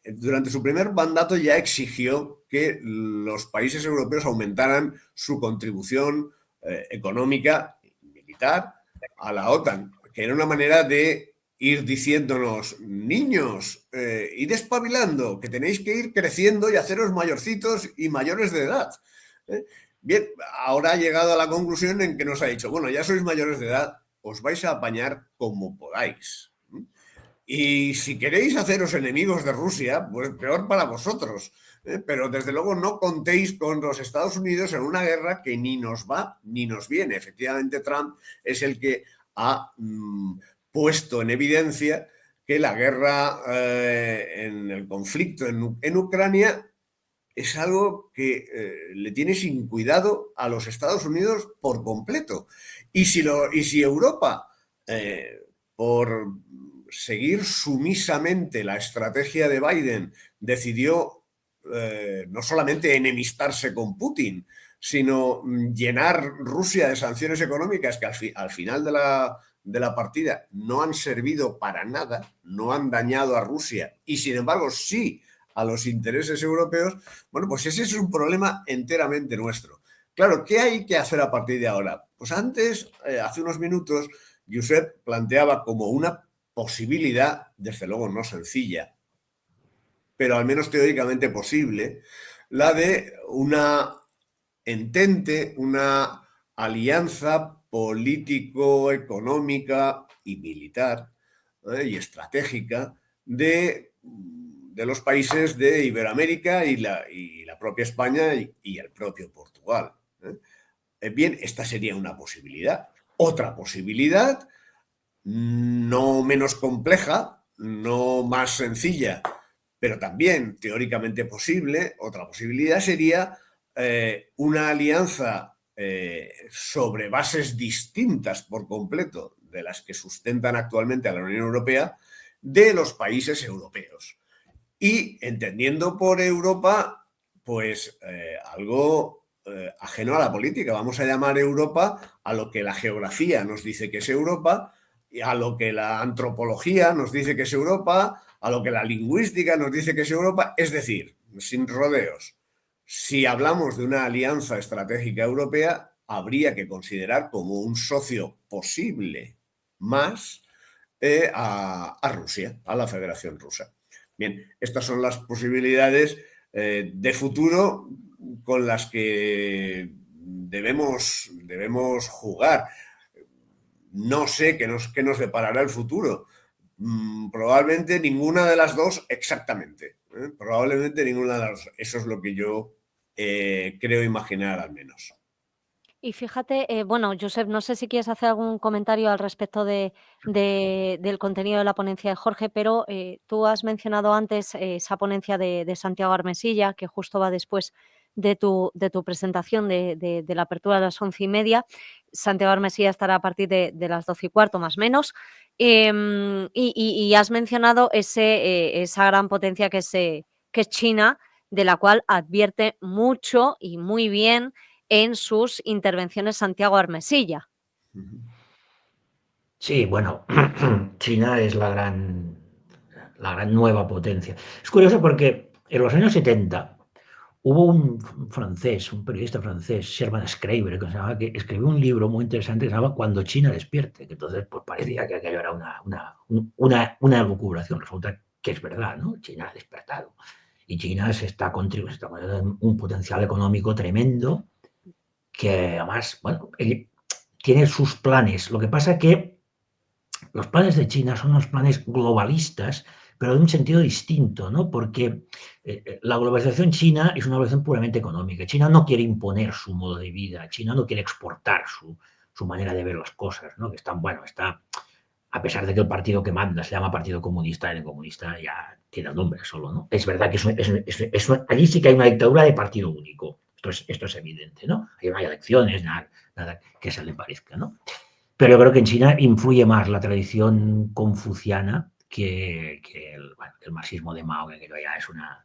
Durante su primer mandato ya exigió que los países europeos aumentaran su contribución económica y militar a la OTAN, que era una manera de ir diciéndonos, niños, id espabilando, que tenéis que ir creciendo y haceros mayorcitos y mayores de edad. Bien, ahora ha llegado a la conclusión en que nos ha dicho, bueno, ya sois mayores de edad, os vais a apañar como podáis. Y si queréis haceros enemigos de Rusia, pues peor para vosotros. Pero desde luego no contéis con los Estados Unidos en una guerra que ni nos va ni nos viene. Efectivamente, Trump es el que ha puesto en evidencia que la guerra en el conflicto en Ucrania es algo que le tiene sin cuidado a los Estados Unidos por completo. Y si Europa, por seguir sumisamente la estrategia de Biden, decidió no solamente enemistarse con Putin, sino llenar Rusia de sanciones económicas que al final de la partida no han servido para nada, no han dañado a Rusia y sin embargo sí a los intereses europeos, bueno, pues ese es un problema enteramente nuestro. Claro, ¿qué hay que hacer a partir de ahora? Pues antes, hace unos minutos, Josep planteaba como una posibilidad, desde luego no sencilla, pero al menos teóricamente posible, la de una entente, una alianza político-económica y militar y estratégica de los países de Iberoamérica y la propia España y el propio Portugal. Bien, esta sería una posibilidad. Otra posibilidad, no menos compleja, no más sencilla, pero también teóricamente posible, otra posibilidad sería una alianza sobre bases distintas por completo de las que sustentan actualmente a la Unión Europea de los países europeos. Y entendiendo por Europa, pues algo ajeno a la política. Vamos a llamar Europa a lo que la geografía nos dice que es Europa, y a lo que la antropología nos dice que es Europa, a lo que la lingüística nos dice que es Europa, es decir, sin rodeos. Si hablamos de una alianza estratégica europea, habría que considerar como un socio posible más a Rusia, a la Federación Rusa. Bien, estas son las posibilidades de futuro con las que debemos jugar. No sé qué nos deparará el futuro. Probablemente ninguna de las dos exactamente. Probablemente ninguna de las dos. Eso es lo que yo creo imaginar al menos. Y fíjate, bueno, Josep, no sé si quieres hacer algún comentario al respecto del contenido de la ponencia de Jorge, pero tú has mencionado antes esa ponencia de Santiago Armesilla, que justo va después de tu presentación de la apertura a las 11:30. Santiago Armesilla estará a partir de las 12:15, más o menos. Y has mencionado esa gran potencia que es China, de la cual advierte mucho y muy bien en sus intervenciones Santiago Armesilla. Sí, bueno, China es la gran nueva potencia. Es curioso porque en los años 70 hubo un francés, un periodista francés, Sherman Schreiber, que escribió un libro muy interesante que se llama Cuando China despierte, que entonces pues, parecía que aquello era una elucubración. Resulta que es verdad, ¿no? China ha despertado. Y China se está contribuyendo un potencial económico tremendo que además, bueno, tiene sus planes. Lo que pasa es que los planes de China son unos planes globalistas, pero de un sentido distinto, ¿no? Porque la globalización china es una globalización puramente económica. China no quiere imponer su modo de vida, China no quiere exportar su manera de ver las cosas, ¿no? Que está, a pesar de que el partido que manda se llama Partido Comunista, el comunista ya tiene el nombre solo, ¿no? Es verdad que allí sí que hay una dictadura de partido único. Esto es evidente, ¿no? Ahí no hay elecciones, nada que se le parezca, ¿no? Pero yo creo que en China influye más la tradición confuciana que el marxismo de Mao, que ya es una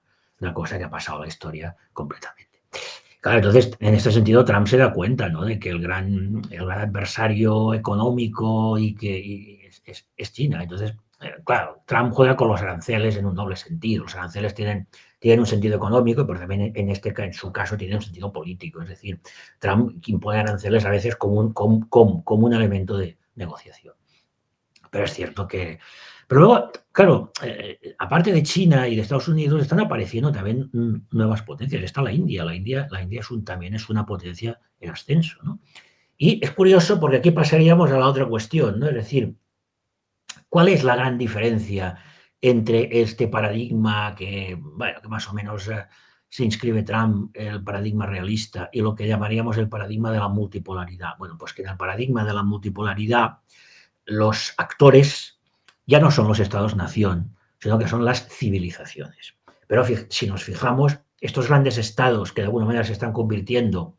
cosa que ha pasado a la historia completamente. Claro, entonces, en este sentido, Trump se da cuenta, ¿no?, de que el gran adversario económico es China. Entonces, claro, Trump juega con los aranceles en un doble sentido. Los aranceles tienen un sentido económico, pero también en su caso tiene un sentido político. Es decir, Trump impone aranceles a veces como un elemento de negociación. Pero es cierto que... Pero luego, claro, aparte de China y de Estados Unidos, están apareciendo también nuevas potencias. Está la India. La India también es una potencia en ascenso, ¿no? Y es curioso porque aquí pasaríamos a la otra cuestión, ¿no? Es decir, ¿cuál es la gran diferencia entre este paradigma que, bueno, que más o menos se inscribe Trump, el paradigma realista, y lo que llamaríamos el paradigma de la multipolaridad? Bueno, pues que en el paradigma de la multipolaridad los actores ya no son los estados-nación, sino que son las civilizaciones. Pero si nos fijamos, estos grandes estados que de alguna manera se están convirtiendo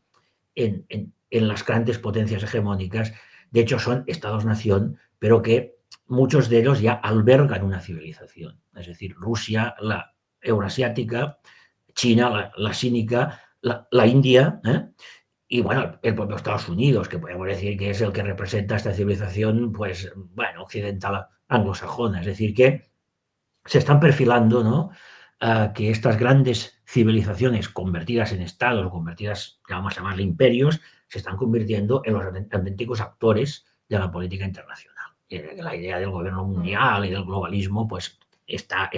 en las grandes potencias hegemónicas, de hecho son estados-nación, pero que muchos de ellos ya albergan una civilización. Es decir, Rusia, la eurasiática, China, la sínica, la India, y bueno, el propio Estados Unidos, que podemos decir que es el que representa esta civilización, pues, bueno, occidental anglosajona. Es decir, que se están perfilando, ¿no? Que estas grandes civilizaciones convertidas en estados, convertidas, vamos a llamarle imperios, se están convirtiendo en los auténticos actores de la política internacional. La idea del gobierno mundial y del globalismo, pues, está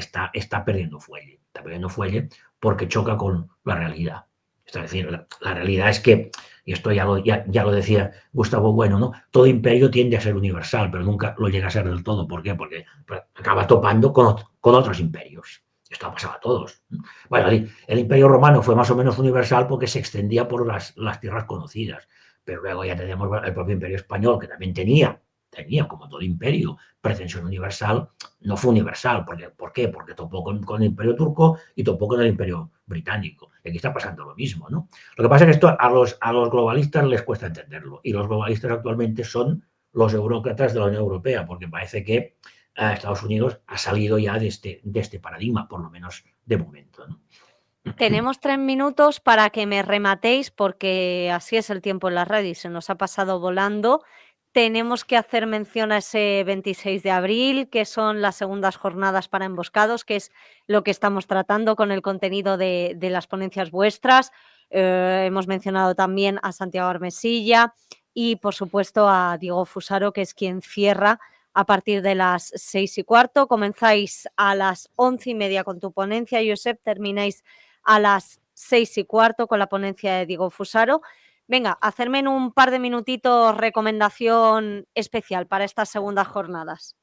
perdiendo fuelle. Está perdiendo fuelle porque choca con la realidad. Es decir, la realidad es que, y esto ya lo decía Gustavo Bueno, ¿no? Todo imperio tiende a ser universal, pero nunca lo llega a ser del todo. ¿Por qué? Porque acaba topando con otros imperios. Esto ha pasado a todos. Bueno, el imperio romano fue más o menos universal porque se extendía por las tierras conocidas, pero luego ya tenemos el propio imperio español, que también tenía, como todo imperio, pretensión universal. No fue universal. ¿Por qué? Porque topó con el imperio turco y topó con el imperio británico. Y aquí está pasando lo mismo, ¿no? Lo que pasa es que esto a los globalistas les cuesta entenderlo, y los globalistas actualmente son los eurócratas de la Unión Europea, porque parece que Estados Unidos ha salido ya de este paradigma, por lo menos de momento, ¿no? Tenemos 3 minutos para que me rematéis, porque así es el tiempo en la red y se nos ha pasado volando. Tenemos que hacer mención a ese 26 de abril, que son las segundas jornadas para emboscados, que es lo que estamos tratando con el contenido de las ponencias vuestras. Hemos mencionado también a Santiago Armesilla y, por supuesto, a Diego Fusaro, que es quien cierra a partir de las 6:15. Comenzáis a las 11:30 con tu ponencia, Josep, termináis a las 6:15 con la ponencia de Diego Fusaro. Venga, hacerme en un par de minutitos recomendación especial para estas segundas jornadas.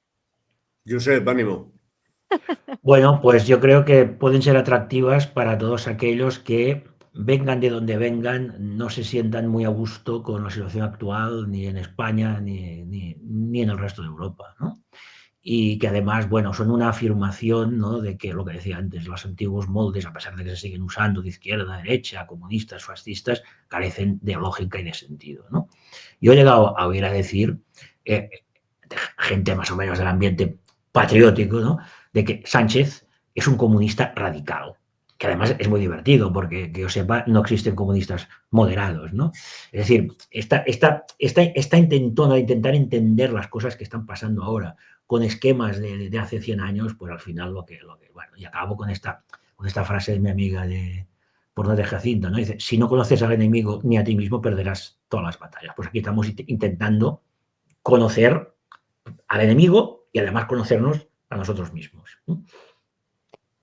Josep, ánimo. Bueno, pues yo creo que pueden ser atractivas para todos aquellos que vengan de donde vengan, no se sientan muy a gusto con la situación actual, ni en España, ni en el resto de Europa, ¿no? Y que además, bueno, son una afirmación, ¿no?, de que lo que decía antes, los antiguos moldes, a pesar de que se siguen usando de izquierda a derecha, comunistas, fascistas, carecen de lógica y de sentido, ¿no? Yo he llegado a oír a decir, gente más o menos del ambiente patriótico, ¿no?, de que Sánchez es un comunista radical, que además es muy divertido porque, que yo sepa, no existen comunistas moderados, ¿no? Es decir, esta intentona de intentar entender las cosas que están pasando ahora con esquemas de hace 100 años, pues al final bueno, y acabo con esta frase de mi amiga por no de Jacinto, ¿no? Dice, si no conoces al enemigo ni a ti mismo, perderás todas las batallas. Pues aquí estamos intentando conocer al enemigo y además conocernos a nosotros mismos, ¿no?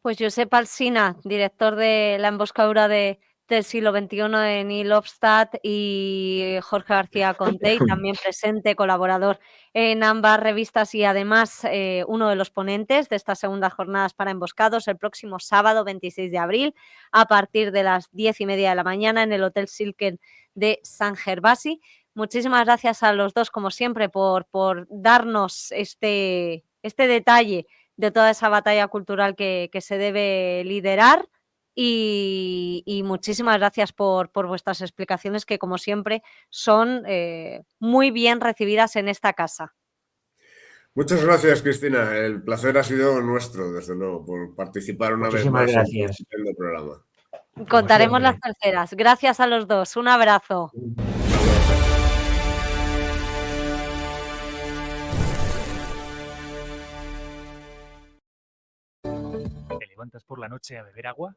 Pues Josep Alsina, director de La emboscadura del siglo XXI en Il Obstat, y Jorge García Contey, también presente, colaborador en ambas revistas y además uno de los ponentes de estas segundas jornadas para emboscados, el próximo sábado 26 de abril a partir de las 10:30 de la mañana en el Hotel Silken de San Gervasi. Muchísimas gracias a los dos, como siempre, por darnos este detalle de toda esa batalla cultural que se debe liderar, y muchísimas gracias por vuestras explicaciones, que como siempre son muy bien recibidas en esta casa. Muchas gracias, Cristina. El placer ha sido nuestro, desde luego, por participar una vez Muchísimas más en tu gracias. estupendo programa. Contaremos siempre. las terceras. Gracias a los dos. Un abrazo. ¿Te levantas por la noche a beber agua?